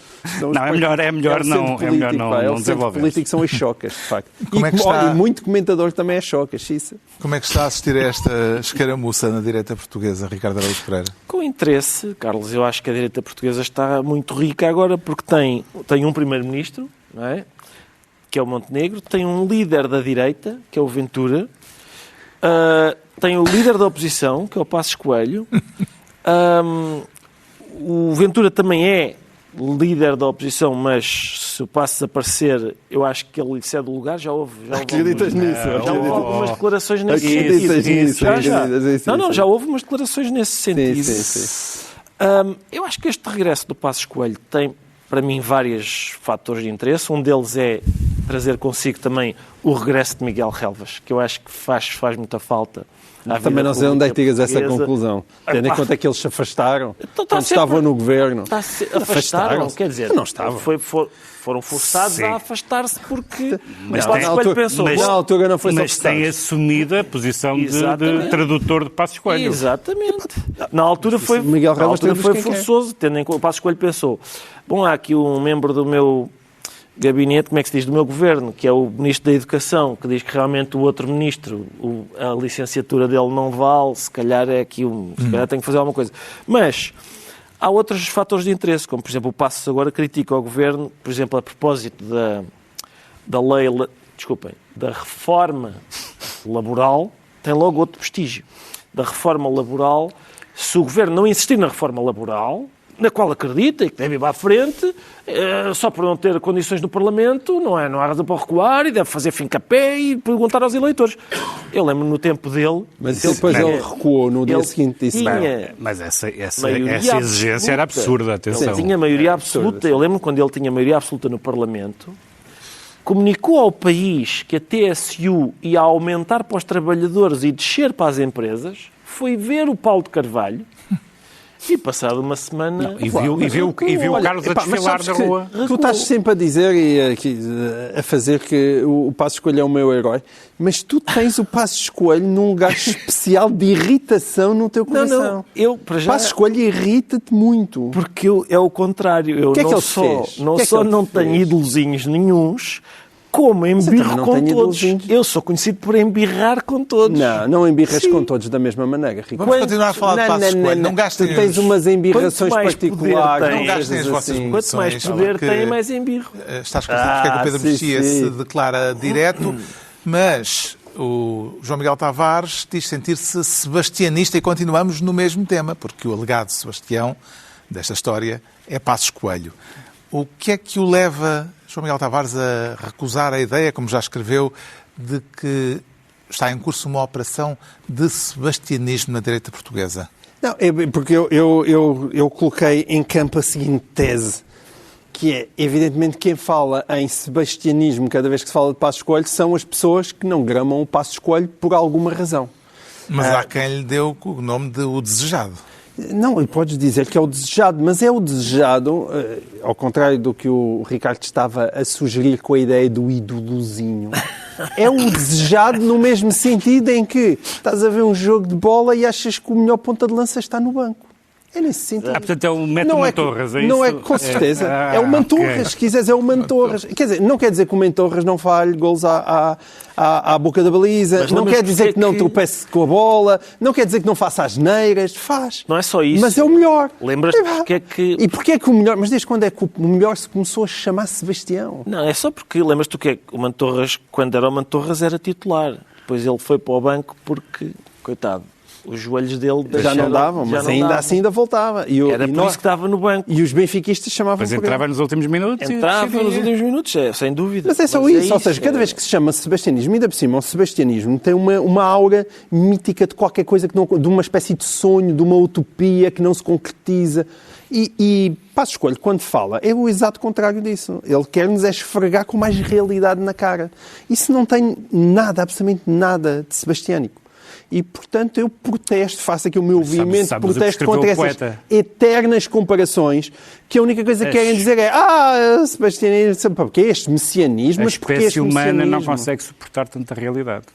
Não, é melhor o centro não político, não pá, é o centro desenvolver. político são as chocas, de facto. Como é que está? Olha, muito comentador também é chocas, xissa. Como é que está a assistir a esta escaramuça na direita portuguesa, Ricardo Araújo Pereira? Com interesse, Carlos, eu acho que a direita portuguesa está muito rica agora porque tem um primeiro-ministro, não é? Que é o Montenegro, tem um líder da direita, que é o Ventura, tem o líder da oposição, que é o Passos Coelho, o Ventura também é líder da oposição, mas se o Passos aparecer, eu acho que ele lhe cede o lugar, já houve Acreditas nisso? já houve algumas declarações nesse Acreditas sentido. nisso? Já. Acreditas nisso? Não, já houve umas declarações nesse sentido. Sim. Eu acho que este regresso do Passos Coelho tem, para mim, vários fatores de interesse. Um deles é trazer consigo também o regresso de Miguel Relvas, que eu acho que faz muita falta. Também não sei onde é que tiras essa conclusão. Tendo em conta que eles se afastaram quando estavam no governo. Afastaram, quer dizer, não estavam. Foram forçados a afastar-se porque Mas Passos Coelho pensou. Na altura não foi só Mas tem assumida a posição de tradutor de Passos Coelho. Exatamente. Na altura foi forçoso, tendo em conta. O Passos Coelho pensou, bom, há aqui um membro do meu gabinete, como é que se diz, do meu governo, que é o Ministro da Educação, que diz que realmente o outro Ministro, a licenciatura dele não vale, se calhar é aqui se calhar tem que fazer alguma coisa. Mas há outros fatores de interesse, como por exemplo o Passos agora critica o Governo, por exemplo, a propósito da lei, da reforma laboral, tem logo outro prestígio. Da reforma laboral, se o Governo não insistir na reforma laboral, na qual acredita e que deve ir à frente, só por não ter condições no Parlamento, não há razão para recuar e deve fazer fim-capé e perguntar aos eleitores. Eu lembro no tempo dele... Mas depois ele recuou no dia seguinte disse... Mas essa exigência era absurda, atenção. Ele tinha maioria absoluta. Eu lembro quando ele tinha maioria absoluta no Parlamento, comunicou ao país que a TSU ia aumentar para os trabalhadores e descer para as empresas, foi ver o Paulo de Carvalho, e passado uma semana... E viu o Carlos a desfilar na rua. Tu estás sempre a dizer e a fazer que o Passos Coelho é o meu herói, mas tu tens o Passos Coelho num lugar especial de irritação no teu coração. Não, eu, para já... Passos Coelho irrita-te muito. Porque é o contrário. Eu não tenho ídolozinhos nenhuns, como embirro com todos. Eu sou conhecido por embirrar com todos. Não embirras com todos da mesma maneira, Rico. Vamos continuar a falar de Passos Coelho. Não gastem. Tu tens umas embirrações particulares. Não gastem as vossas munições. Quanto mais poder tem, mais embirro. Está esclarecido porque é que o Pedro Mexia se declara direto, mas o João Miguel Tavares diz sentir-se sebastianista e continuamos no mesmo tema, porque o alegado Sebastião desta história é Passos Coelho. O que é que o leva, João Miguel Tavares, a recusar a ideia, como já escreveu, de que está em curso uma operação de sebastianismo na direita portuguesa? Não, porque eu coloquei em campo a seguinte tese, que é, evidentemente, quem fala em sebastianismo cada vez que se fala de Passos Coelho são as pessoas que não gramam o Passos Coelho por alguma razão. Mas há quem lhe deu o nome de o desejado. Não, e podes dizer que é o desejado, mas é o desejado, ao contrário do que o Ricardo estava a sugerir com a ideia do ídolozinho, é o desejado no mesmo sentido em que estás a ver um jogo de bola e achas que o melhor ponta de lança está no banco. É nesse sentido. Portanto, é o Meto Mantorras, é isso? Não é, com certeza. É o Mantorras, se quiseres, é o Mantorras. Quer dizer, não quer dizer que o Mantorras não falhe golos à boca da baliza, mas não quer dizer que não tropece com a bola, não quer dizer que não faça asneiras, faz. Não é só isso. Mas é o melhor. Lembras-te porque é que... E porquê é que o melhor... Mas desde quando é que o melhor se começou a chamar Sebastião? Não, é só porque, lembras-te o que é que o Mantorras, quando era o Mantorras, era titular. Depois ele foi para o banco porque, coitado, os joelhos dele já não davam, mas ainda assim ainda voltava. Era por isso que estava no banco. E os benfiquistas chamavam mas entrava nos últimos minutos. Entrava nos últimos minutos, sem dúvida. Mas é só isso. Ou seja, cada vez que se chama sebastianismo, ainda por cima, o sebastianismo tem uma aura mítica de qualquer coisa, de uma espécie de sonho, de uma utopia que não se concretiza. E Passos Coelho, quando fala, é o exato contrário disso. Ele quer-nos esfregar com mais realidade na cara. Isso não tem nada, absolutamente nada de sebastiânico. E, portanto, eu protesto, faço aqui o meu movimento de protesto contra essas eternas comparações, que a única coisa que querem dizer é sebastianismo, porque é este messianismo? A espécie humana não consegue suportar tanta realidade.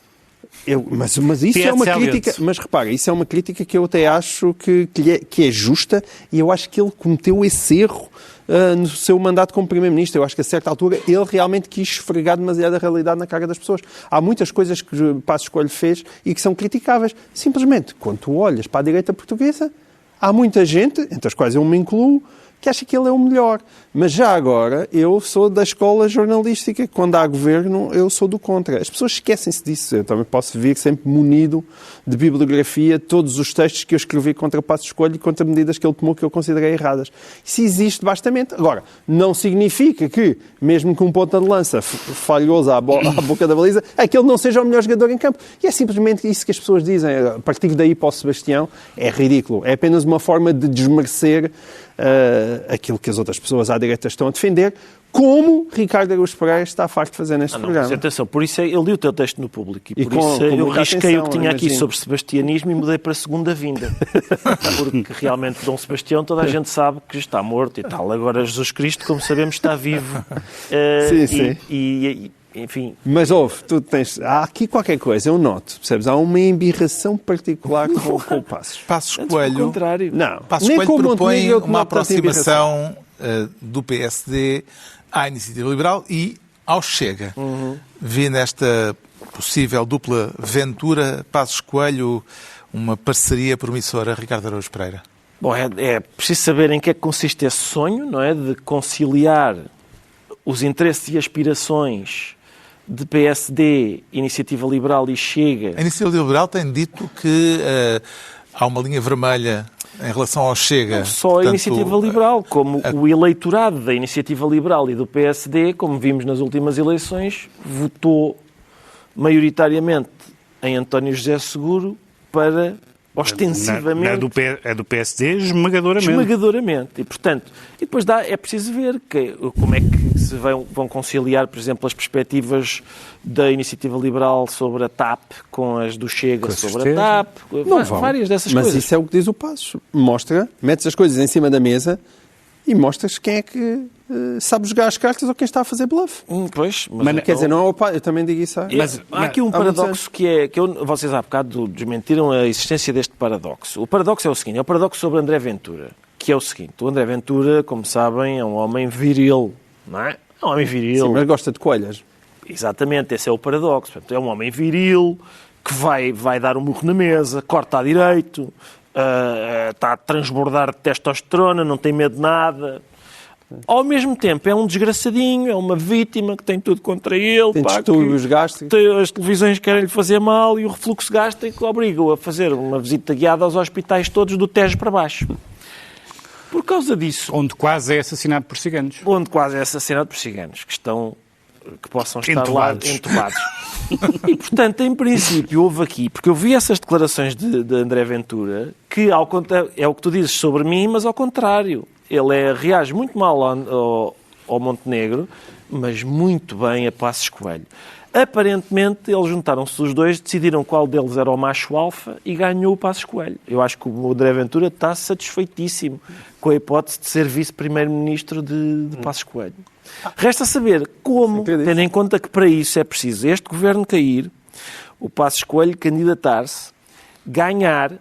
Mas isso é uma crítica, mas repara, isso é uma crítica que eu até acho que é justa, e eu acho que ele cometeu esse erro no seu mandato como Primeiro-Ministro. Eu acho que a certa altura ele realmente quis esfregar demasiado a realidade na cara das pessoas. Há muitas coisas que Passos Coelho fez e que são criticáveis. Simplesmente, quando tu olhas para a direita portuguesa, há muita gente, entre as quais eu me incluo, que acha que ele é o melhor. Mas já agora, eu sou da escola jornalística, quando há governo, eu sou do contra. As pessoas esquecem-se disso. Eu também posso vir sempre munido de bibliografia todos os textos que eu escrevi contra Passos Coelho e contra medidas que ele tomou que eu considerei erradas. Isso existe bastamente. Agora, não significa que, mesmo que um ponta de lança falhoso à boca da baliza, aquele não seja o melhor jogador em campo. E é simplesmente isso que as pessoas dizem. A partir daí para o Sebastião, é ridículo. É apenas uma forma de desmerecer aquilo que as outras pessoas à direita estão a defender, como Ricardo Araújo Pereira está farto de fazer neste programa. Mas atenção, por isso eu li o teu texto no Público e por com isso eu risquei o que tinha aqui imagino. sobre sebastianismo e mudei para segunda vinda. Porque realmente Dom Sebastião toda a gente sabe que está morto e tal. Agora Jesus Cristo, como sabemos, está vivo. Sim. Enfim... Mas há aqui qualquer coisa, eu noto, percebes? Há uma embirração particular com o Passos. Passos Pelo Coelho, contrário. Não, Passos nem Coelho com o propõe Montenegro eu uma noto tanta embirração. aproximação do PSD à Iniciativa Liberal e ao Chega. Vi nesta possível dupla ventura Passos Coelho uma parceria promissora, Ricardo Araújo Pereira. Bom, é preciso saber em que é que consiste esse sonho, não é? De conciliar os interesses e aspirações de PSD, Iniciativa Liberal e Chega. A Iniciativa Liberal tem dito que há uma linha vermelha em relação ao Chega. Não só a Portanto, Iniciativa Liberal, como o eleitorado da Iniciativa Liberal e do PSD, como vimos nas últimas eleições, votou maioritariamente em António José Seguro para ostensivamente... É do PSD esmagadoramente. Esmagadoramente. E, portanto, e depois é preciso ver como é que se vão conciliar, por exemplo, as perspectivas da Iniciativa Liberal sobre a TAP com as do Chega sobre a TAP. Várias dessas coisas. Mas isso é o que diz o Passos. Metes as coisas em cima da mesa e mostras quem é que sabe jogar as cartas ou quem está a fazer bluff. Pois, Mas quer dizer, não é o Passos, eu também digo isso. Há aqui um paradoxo vocês há bocado desmentiram a existência deste paradoxo. O paradoxo é o seguinte, é o paradoxo sobre André Ventura, que é o seguinte, o André Ventura, como sabem, é um homem viril, não é? É um homem viril. Sim, mas gosta de coelhas. Exatamente, esse é o paradoxo. Portanto, é um homem viril que vai dar um murro na mesa, corta a direito, está a transbordar de testosterona, não tem medo de nada. Ao mesmo tempo, é um desgraçadinho, é uma vítima que tem tudo contra ele. Tem distúrbios gástricos. As televisões querem-lhe fazer mal e o refluxo gástrico obriga-o a fazer uma visita guiada aos hospitais todos do Tejo para baixo. Por causa disso... Onde quase é assassinado por ciganos. Que possam estar lá entubados. E, portanto, em princípio, houve aqui, porque eu vi essas declarações de André Ventura, que é o que tu dizes sobre mim, mas ao contrário. Ele reage muito mal ao Montenegro, mas muito bem a Passos Coelho. Aparentemente, eles juntaram-se os dois, decidiram qual deles era o macho alfa e ganhou o Passos Coelho. Eu acho que o André Ventura está satisfeitíssimo com a hipótese de ser vice-primeiro-ministro de Passos Coelho. Resta saber como, tendo em conta que para isso é preciso este governo cair, o Passos Coelho candidatar-se, ganhar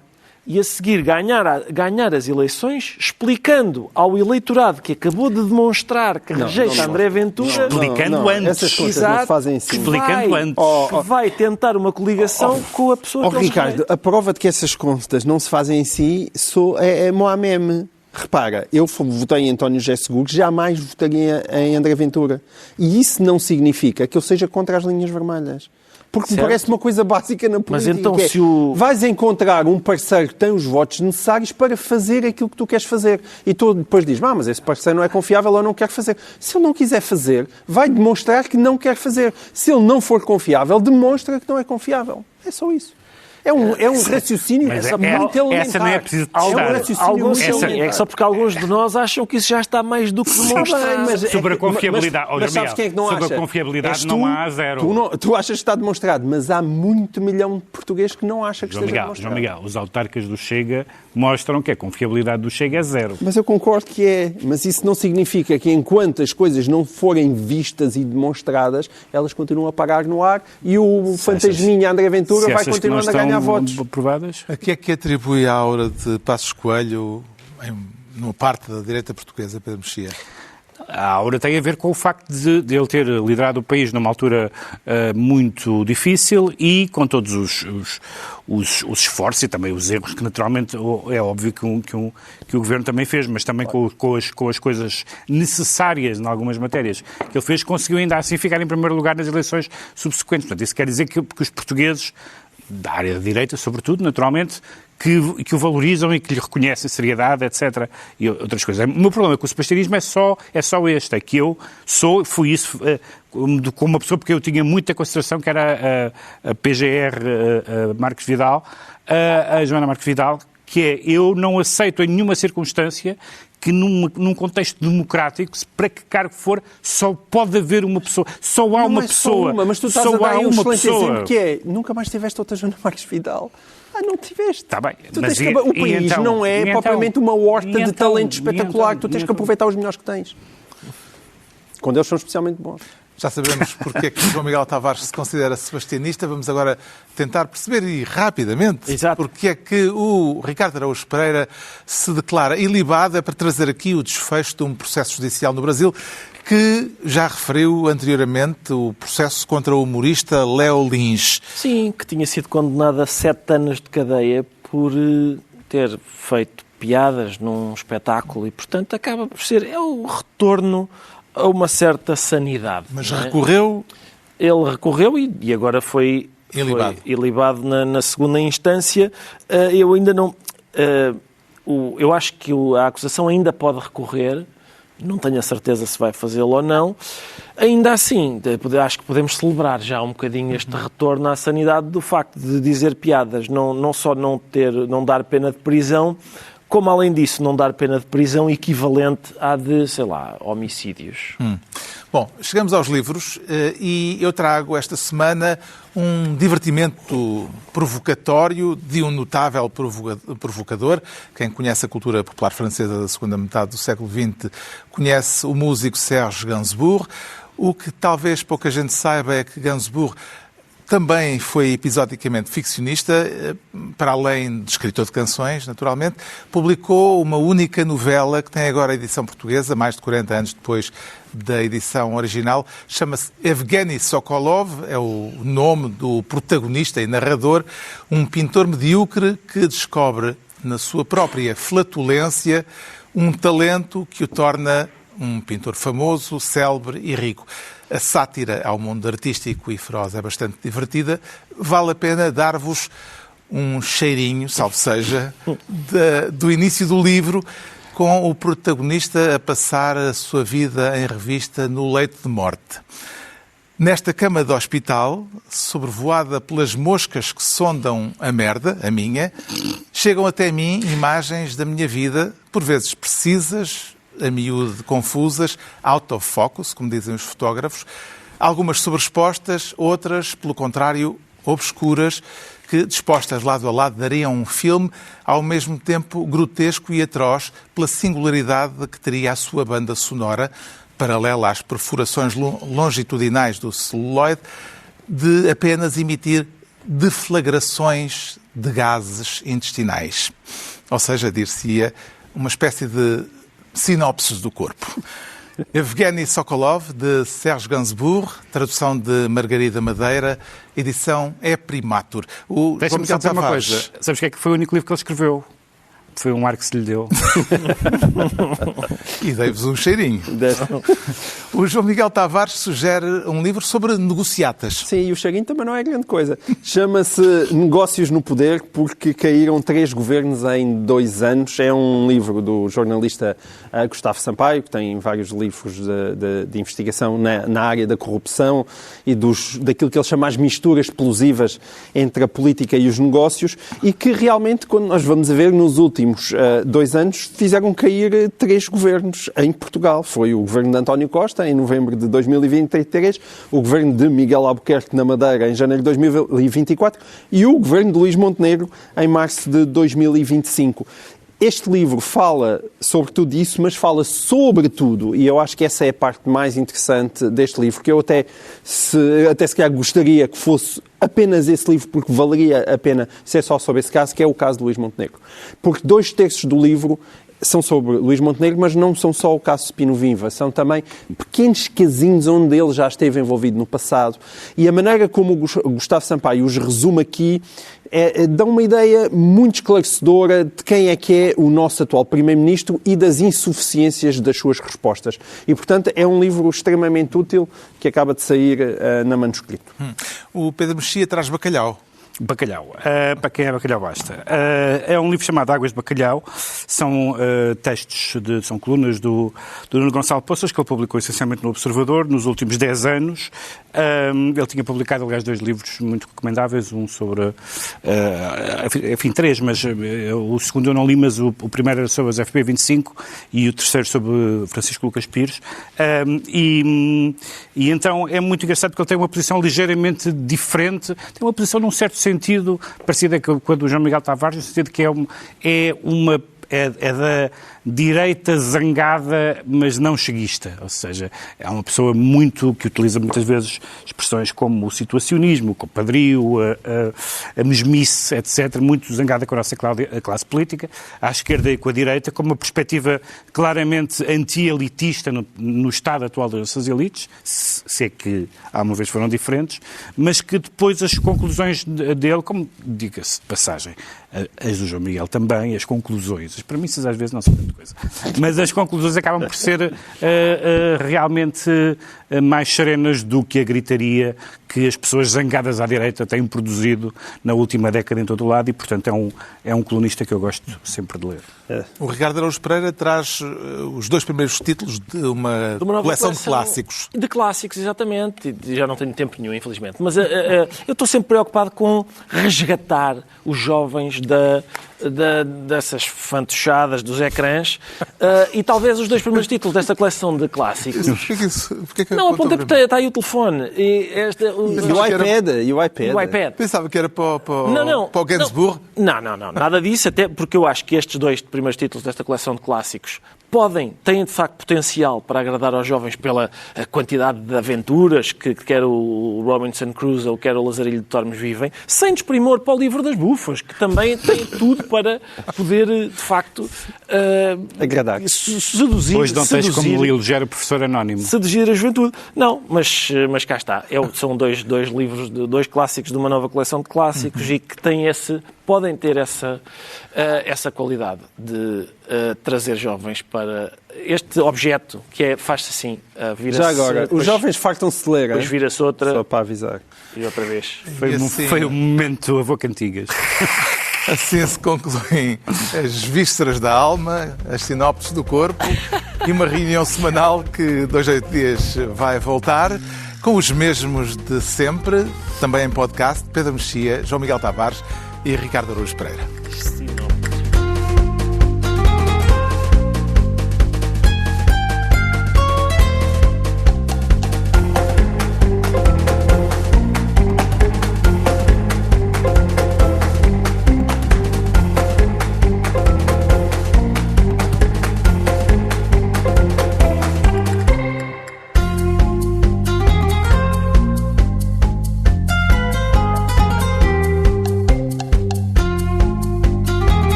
e a seguir ganhar as eleições, explicando ao eleitorado que acabou de demonstrar que rejeita André Ventura... Explicando antes. Essas coisas não se fazem assim. Explicando antes. Que vai tentar uma coligação com a pessoa que eles Ricardo, rejeitam. a prova de que essas contas não se fazem em si é Moameme. Repara, eu votei em António José Seguro, jamais votaria em André Ventura. E isso não significa que eu seja contra as linhas vermelhas. Porque me parece uma coisa básica na política. Mas então vais encontrar um parceiro que tem os votos necessários para fazer aquilo que tu queres fazer. E tu depois dizes, mas esse parceiro não é confiável ou não quer fazer. Se ele não quiser fazer, vai demonstrar que não quer fazer. Se ele não for confiável, demonstra que não é confiável. É só isso. É um raciocínio muito elementar. Essa não é preciso testar. É um raciocínio muito elementar. É só porque alguns de nós acham que isso já está mais do que demonstrado. Sobre a confiabilidade. Mas sabes quem é que não sobre acha? a confiabilidade não há zero. Tu achas que está demonstrado, mas há muito milhão de portugueses que não acham que esteja demonstrado. João Miguel, os autarcas do Chega mostram que a confiabilidade do Chega é zero. Mas eu concordo que é. Mas isso não significa que enquanto as coisas não forem vistas e demonstradas, elas continuam a parar no ar e o fantasminha André Ventura vai continuando a ganhar votos. A que é que atribui a aura de Passos Coelho numa parte da direita portuguesa, Pedro Mexia? A aura tem a ver com o facto de ele ter liderado o país numa altura muito difícil e com todos os esforços e também os erros que naturalmente é óbvio que o Governo também fez, mas também com as coisas necessárias em algumas matérias que ele fez, conseguiu ainda assim ficar em primeiro lugar nas eleições subsequentes. Portanto, isso quer dizer que os portugueses, da área da direita, sobretudo, naturalmente, que o valorizam e que lhe reconhecem seriedade, etc. E outras coisas. O meu problema com o sebastianismo é só este, é que eu fui isso com uma pessoa, porque eu tinha muita consideração, que era a PGR Marques Vidal, a Joana Marques Vidal, que é, eu não aceito em nenhuma circunstância que num contexto democrático, para que cargo for, só pode haver uma pessoa. Só há uma pessoa. Mas tu estás a dar um excelente exemplo que é, nunca mais tiveste outra Joana Marques Vidal. Não tiveste. Está bem. O país então, não é propriamente uma horta de talento espetacular. Tu tens que aproveitar os melhores que tens. Quando eles são especialmente bons. Já sabemos porque é que João Miguel Tavares se considera sebastianista. Vamos agora tentar perceber, e rapidamente, porque é que o Ricardo Araújo Pereira se declara ilibado. É para trazer aqui o desfecho de um processo judicial no Brasil que já referiu anteriormente, o processo contra o humorista Léo Lins. Sim, que tinha sido condenado a 7 anos de cadeia por ter feito piadas num espetáculo e, portanto, acaba por ser o retorno a uma certa sanidade. Mas recorreu? Ele recorreu e agora foi ilibado na segunda instância. Eu ainda não... eu acho que a acusação ainda pode recorrer. Não tenho a certeza se vai fazê-lo ou não. Ainda assim, acho que podemos celebrar já um bocadinho este retorno à sanidade do facto de dizer piadas, não só não dar pena de prisão, como, além disso, não dar pena de prisão equivalente à de, homicídios. Bom, chegamos aos livros e eu trago esta semana um divertimento provocatório de um notável provocador. Quem conhece a cultura popular francesa da segunda metade do século XX conhece o músico Serge Gainsbourg. O que talvez pouca gente saiba é que Gainsbourg também foi episodicamente ficcionista, para além de escritor de canções, naturalmente. Publicou uma única novela que tem agora a edição portuguesa, mais de 40 anos depois da edição original. Chama-se Evgeny Sokolov, é o nome do protagonista e narrador, um pintor medíocre que descobre na sua própria flatulência um talento que o torna um pintor famoso, célebre e rico. A sátira ao mundo artístico e feroz é bastante divertida. Vale a pena dar-vos um cheirinho, salvo seja, do início do livro, com o protagonista a passar a sua vida em revista no leito de morte. Nesta cama de hospital, sobrevoada pelas moscas que sondam a merda, a minha, chegam até mim imagens da minha vida, por vezes precisas, a miúdo confusas, out of focus, como dizem os fotógrafos, algumas sobrespostas, outras, pelo contrário, obscuras, que, dispostas lado a lado, dariam um filme ao mesmo tempo grotesco e atroz pela singularidade que teria a sua banda sonora, paralela às perfurações longitudinais do celuloide, de apenas emitir deflagrações de gases intestinais. Ou seja, dir-se-ia uma espécie de sinopses do corpo. Evgeny Sokolov, de Serge Gainsbourg, tradução de Margarida Madeira, edição é Primatur. Deixa-me só dizer uma coisa. Sabes que é que foi o único livro que ele escreveu? Foi um ar que se lhe deu. E dei-vos um cheirinho. O João Miguel Tavares sugere um livro sobre negociatas. Sim, e o cheirinho também não é grande coisa. Chama-se Negócios no Poder, porque caíram 3 governos em 2 anos. É um livro do jornalista Gustavo Sampaio, que tem vários livros de investigação na área da corrupção e daquilo que ele chama as misturas explosivas entre a política e os negócios, e que realmente, quando nós vamos a ver, nos últimos 2 anos, fizeram cair 3 governos em Portugal. Foi o governo de António Costa, em novembro de 2023, o governo de Miguel Albuquerque na Madeira, em janeiro de 2024, e o governo de Luís Montenegro, em março de 2025. Este livro fala sobre tudo isso, mas fala sobretudo, e eu acho que essa é a parte mais interessante deste livro, que eu até se calhar gostaria que fosse apenas esse livro, porque valeria a pena ser só sobre esse caso, que é o caso de Luís Montenegro. Porque 2/3 do livro são sobre Luís Montenegro, mas não são só o caso de Spino Viva, são também pequenos casinhos onde ele já esteve envolvido no passado. E a maneira como o Gustavo Sampaio os resume aqui dá uma ideia muito esclarecedora de quem é que é o nosso atual Primeiro-Ministro e das insuficiências das suas respostas. E, portanto, é um livro extremamente útil que acaba de sair na Manuscrito. O Pedro Mexia traz bacalhau. Bacalhau. Para quem é bacalhau basta. É um livro chamado Águas de Bacalhau. São textos, são colunas do Nuno Gonçalo Poças, que ele publicou essencialmente no Observador nos últimos 10 anos. Ele tinha publicado, aliás, 2 livros muito recomendáveis, um sobre, enfim, 3, mas o segundo eu não li, mas o primeiro era sobre as FP25 e o terceiro sobre Francisco Lucas Pires. E então é muito engraçado porque ele tem uma posição ligeiramente diferente, tem uma posição num certo sentido parecida com a do João Miguel Tavares, no sentido que é da direita zangada, mas não cheguista. Ou seja, é uma pessoa que utiliza muitas vezes expressões como o situacionismo, o compadrio, a mesmice, etc., muito zangada com a nossa classe política, à esquerda e com a direita, com uma perspectiva claramente anti-elitista no estado atual das nossas elites, se é que alguma vez foram diferentes, mas que depois as conclusões dele, como diga-se de passagem, as do João Miguel também, as conclusões, as premissas às vezes não são grande coisa, mas as conclusões acabam por ser realmente mais serenas do que a gritaria que as pessoas zangadas à direita têm produzido na última década em todo o lado e, portanto, é um colunista que eu gosto sempre de ler. O Ricardo Araújo Pereira traz os 2 primeiros títulos de uma coleção de clássicos. De clássicos, exatamente. E já não tenho tempo nenhum, infelizmente. Mas eu estou sempre preocupado com resgatar os jovens dessas fantochadas dos ecrãs e talvez os 2 primeiros títulos desta coleção de clássicos. Porquê que não, apontei porque está aí o telefone. E o iPad. Pensava que era para o Gainsbourg. Não, nada disso, até porque eu acho que estes 2 primeiros títulos desta coleção de clássicos têm de facto potencial para agradar aos jovens pela quantidade de aventuras que quer o Robinson Crusoe, quer o Lazarilho de Tormes vivem, sem desprimor para o Livro das Bufas, que também tem tudo para poder, de facto, agradar. Seduzir. Pois não tens como elogiar o professor anónimo. Seduzir a juventude. Não, mas cá está. São 2 livros, 2 clássicos de uma nova coleção de clássicos e que podem ter essa qualidade de trazer jovens para este objeto que faz-se assim, vira-se... Já agora, os jovens fartam-se de ler, depois vira-se outra... Só para avisar. E outra vez. Foi um momento avô Cantigas. Assim se concluem as vísceras da alma, as sinopses do corpo e uma reunião semanal que 2 a 8 dias vai voltar com os mesmos de sempre, também em podcast, Pedro Mexia, João Miguel Tavares e Ricardo Araújo Pereira.